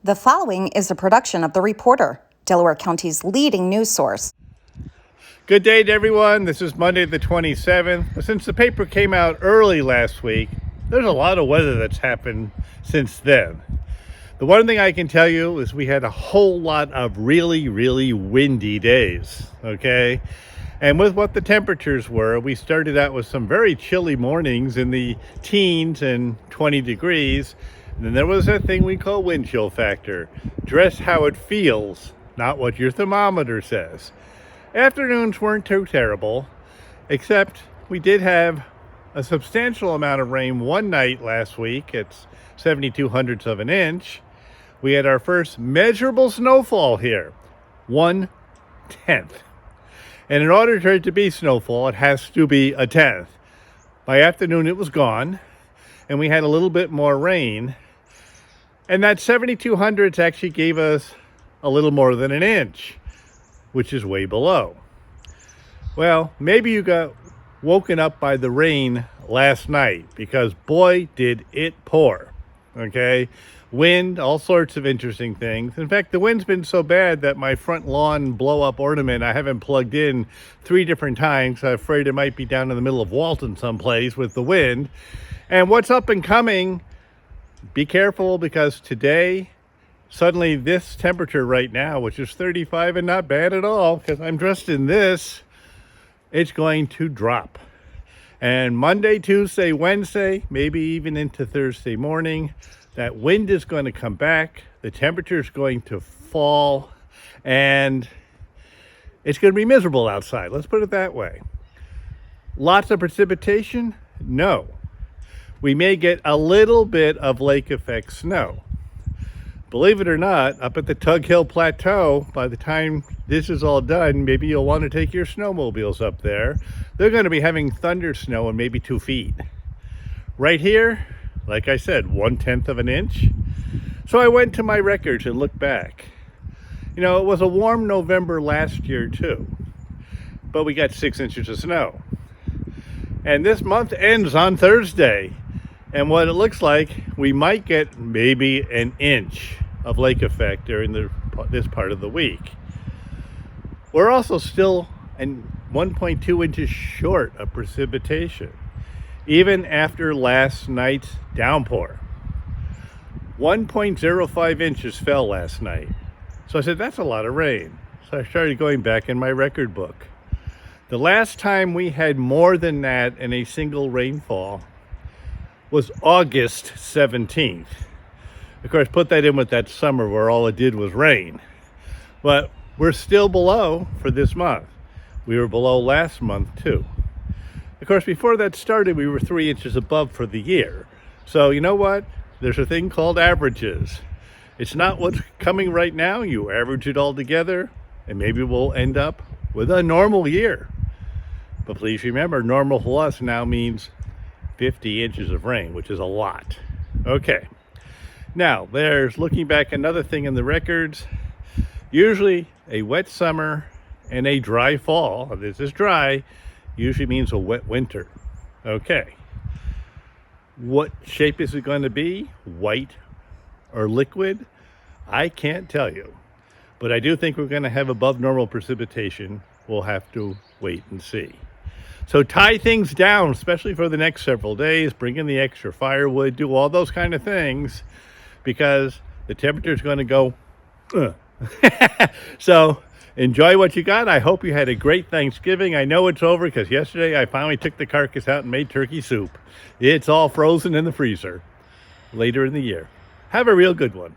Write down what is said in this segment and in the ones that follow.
The following is a production of The Reporter, Delaware County's leading news source. Good day to everyone. This is Monday the 27th. Since the paper came out early last week, there's a lot of weather that's happened since then. The one thing I can tell you is we had a whole lot of really windy days, okay? And with what the temperatures were, we started out with some very chilly mornings in the teens and 20 degrees. And then there was that thing we call wind chill factor. Dress how it feels, not what your thermometer says. Afternoons weren't too terrible, except we did have a substantial amount of rain one night last week. It's 0.72 of an inch. We had our first measurable snowfall here, 1/10. And in order for it to be snowfall, it has to be a tenth. By afternoon, it was gone, and we had a little bit more rain. And that 0.72 actually gave us a little more than an inch, which is way below. Well, maybe you got woken up by the rain last night, because boy, did it pour, okay? Wind, all sorts of interesting things. In fact, the wind's been so bad that my front lawn blow-up ornament I haven't plugged in 3 different times. I'm afraid it might be down in the middle of Walton someplace with the wind. And what's up and coming, be careful, because today, suddenly this temperature right now, which is 35 and not bad at all, because I'm dressed in this, it's going to drop. And Monday, Tuesday, Wednesday, maybe even into Thursday morning, that wind is going to come back, the temperature is going to fall, and it's going to be miserable outside. Let's put it that way. Lots of precipitation? No. We may get a little bit of lake effect snow. Believe it or not, up at the Tug Hill Plateau, by the time this is all done, maybe you'll want to take your snowmobiles up there. They're going to be having thunder snow and maybe 2 feet. Right here, like I said, 1/10 of an inch. So I went to my records and looked back. You know, it was a warm November last year too, but we got 6 inches of snow. And this month ends on Thursday. And what it looks like, we might get maybe an inch of lake effect during this part of the week. We're also still 1.2 inches short of precipitation, even after last night's downpour. 1.05 inches fell last night. So I said, that's a lot of rain. So I started going back in my record book. The last time we had more than that in a single rainfall was August 17th. Of course, put that in with that summer where all it did was rain. But we're still below for this month. We were below last month too. Of course, before that started, we were 3 inches above for the year. So you know what? There's a thing called averages. It's not what's coming right now. You average it all together, and maybe we'll end up with a normal year. But please remember, normal for us now means 50 inches of rain, which is a lot. Okay. Now, there's, looking back, another thing in the records. Usually a wet summer and a dry fall, this is dry, usually means a wet winter. Okay. What shape is it going to be? White or liquid? I can't tell you. But I do think we're going to have above normal precipitation. We'll have to wait and see. So tie things down, especially for the next several days. Bring in the extra firewood, do all those kind of things, because the temperature is going to go, So enjoy what you got. I hope you had a great Thanksgiving. I know it's over because yesterday I finally took the carcass out and made turkey soup. It's all frozen in the freezer later in the year. Have a real good one.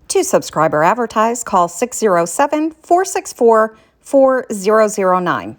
To subscribe or advertise, call 607-464-4009.